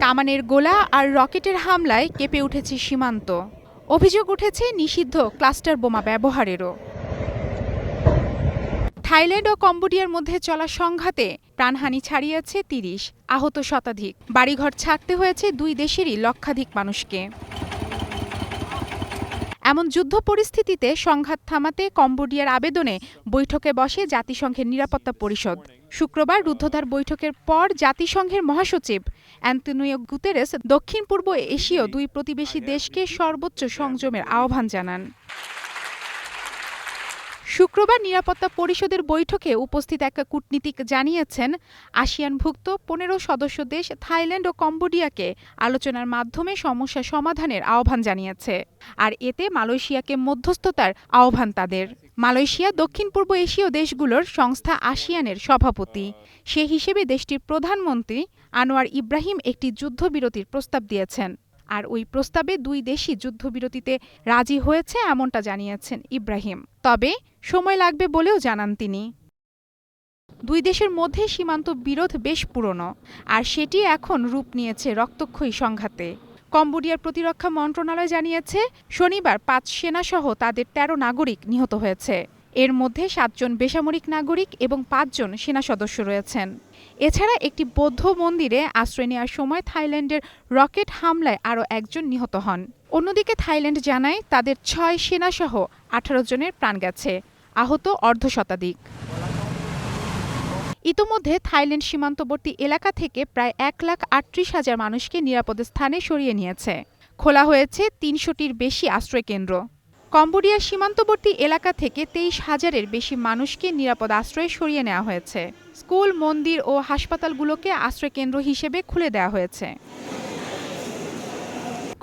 কামানের গোলা আর রকেটের হামলায় কেঁপে উঠেছে সীমান্ত। অভিযোগ উঠেছে নিষিদ্ধ ক্লাস্টার বোমা ব্যবহারেরও। থাইল্যান্ড ও কম্বোডিয়ার মধ্যে চলা সংঘাতে প্রাণহানি ছাড়িয়েছে ৩০, আহত শতাধিক। বাড়িঘর ছাড়তে হয়েছে দুই দেশেরই লক্ষাধিক মানুষকে। এমন যুদ্ধ পরিস্থিতিতে সংঘাত থামাতে কম্বোডিয়ার আবেদনে বৈঠকে বসে জাতিসংঘের নিরাপত্তা পরিষদ। শুক্রবার রুদ্ধদ্বার বৈঠকের পর জাতিসংঘের মহাসচিব অ্যান্তোনিও গুতেরেস দক্ষিণ পূর্ব এশীয় দুই প্রতিবেশী দেশকে সর্বোচ্চ সংযমের আহ্বান জানান। শুক্রবার নিরাপত্তা পরিষদের বৈঠকে উপস্থিত এক কূটনীতিক জানিয়েছেন, আসিয়ানভুক্ত ১৫ সদস্য দেশ থাইল্যান্ড ও কম্বোডিয়াকে আলোচনার মাধ্যমে সমস্যা সমাধানের আহ্বান জানিয়েছে। আর এতে মালয়েশিয়াকে মধ্যস্থতার আহ্বান তাদের। মালয়েশিয়া দক্ষিণ পূর্ব এশীয় দেশগুলোর সংস্থা আসিয়ানের সভাপতি। সে হিসেবে দেশটির প্রধানমন্ত্রী আনোয়ার ইব্রাহিম একটি যুদ্ধবিরতির প্রস্তাব দিয়েছেন। আর ওই প্রস্তাবে দুই দেশই যুদ্ধবিরতিতে রাজি হয়েছে এমনটা জানিয়েছেন ইব্রাহিম। তবে সময় লাগবে বলেও জানান তিনি। দুই দেশের মধ্যে সীমান্ত বিরোধ বেশ পুরনো, আর সেটি এখন রূপ নিয়েছে রক্তক্ষয়ী সংঘাতে। কম্বোডিয়ার প্রতিরক্ষা মন্ত্রণালয় জানিয়েছে, শনিবার ৫ সেনাসহ তাদের ১৩ নাগরিক নিহত হয়েছে। এর মধ্যে ৭ জন বেসামরিক নাগরিক এবং ৫ জন সেনা সদস্য রয়েছেন। এছাড়া একটি বৌদ্ধ মন্দিরে আশ্রয় নেওয়ার সময় থাইল্যান্ডের রকেট হামলায় আরও একজন নিহত হন। অন্যদিকে থাইল্যান্ড জানায় তাদের ৬ সেনাসহ ১৮ জনের প্রাণ গেছে, আহত অর্ধশতাধিক। ইতোমধ্যে থাইল্যান্ড সীমান্তবর্তী এলাকা থেকে প্রায় ১,৩৮,০০০ মানুষকে নিরাপদ স্থানে সরিয়ে নিয়েছে। খোলা হয়েছে ৩০০টির বেশি আশ্রয়কেন্দ্র। কম্বোডিয়ার সীমান্তবর্তী এলাকা থেকে ২৩,০০০-এর বেশি মানুষকে নিরাপদ আশ্রয়ে সরিয়ে নেওয়া হয়েছে। স্কুল, মন্দির ও হাসপাতালগুলোকে আশ্রয়কেন্দ্র হিসেবে খুলে দেওয়া হয়েছে।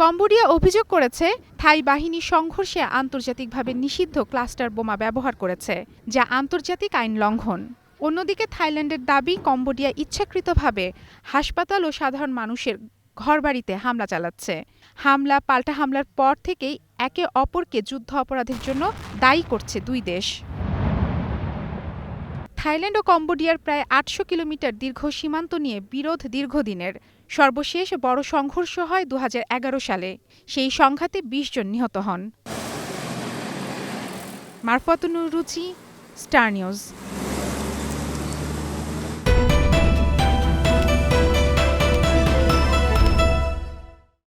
কম্বোডিয়া অভিযোগ করেছে, থাই বাহিনী সংঘর্ষে আন্তর্জাতিকভাবে নিষিদ্ধ ক্লাস্টার বোমা ব্যবহার করেছে, যা আন্তর্জাতিক আইন লঙ্ঘন। অন্যদিকে থাইল্যান্ডের দাবি, কম্বোডিয়া ইচ্ছাকৃতভাবে হাসপাতাল ও সাধারণ মানুষের ঘরবাড়িতে হামলা চালাচ্ছে। হামলা পাল্টা হামলার পর থেকেই একে অপরকে যুদ্ধ অপরাধের জন্য দায়ী করছে দুই দেশ। থাইল্যান্ড ও কম্বোডিয়ার প্রায় ৮০০ কিলোমিটার দীর্ঘ সীমান্ত নিয়ে বিরোধ দীর্ঘদিনের। সর্বশেষ বড় সংঘর্ষ হয় ২০১১ সালে। সেই সংঘাতে ২০ জন নিহত হন। মারফাতুন রুচি, স্টার নিউজ।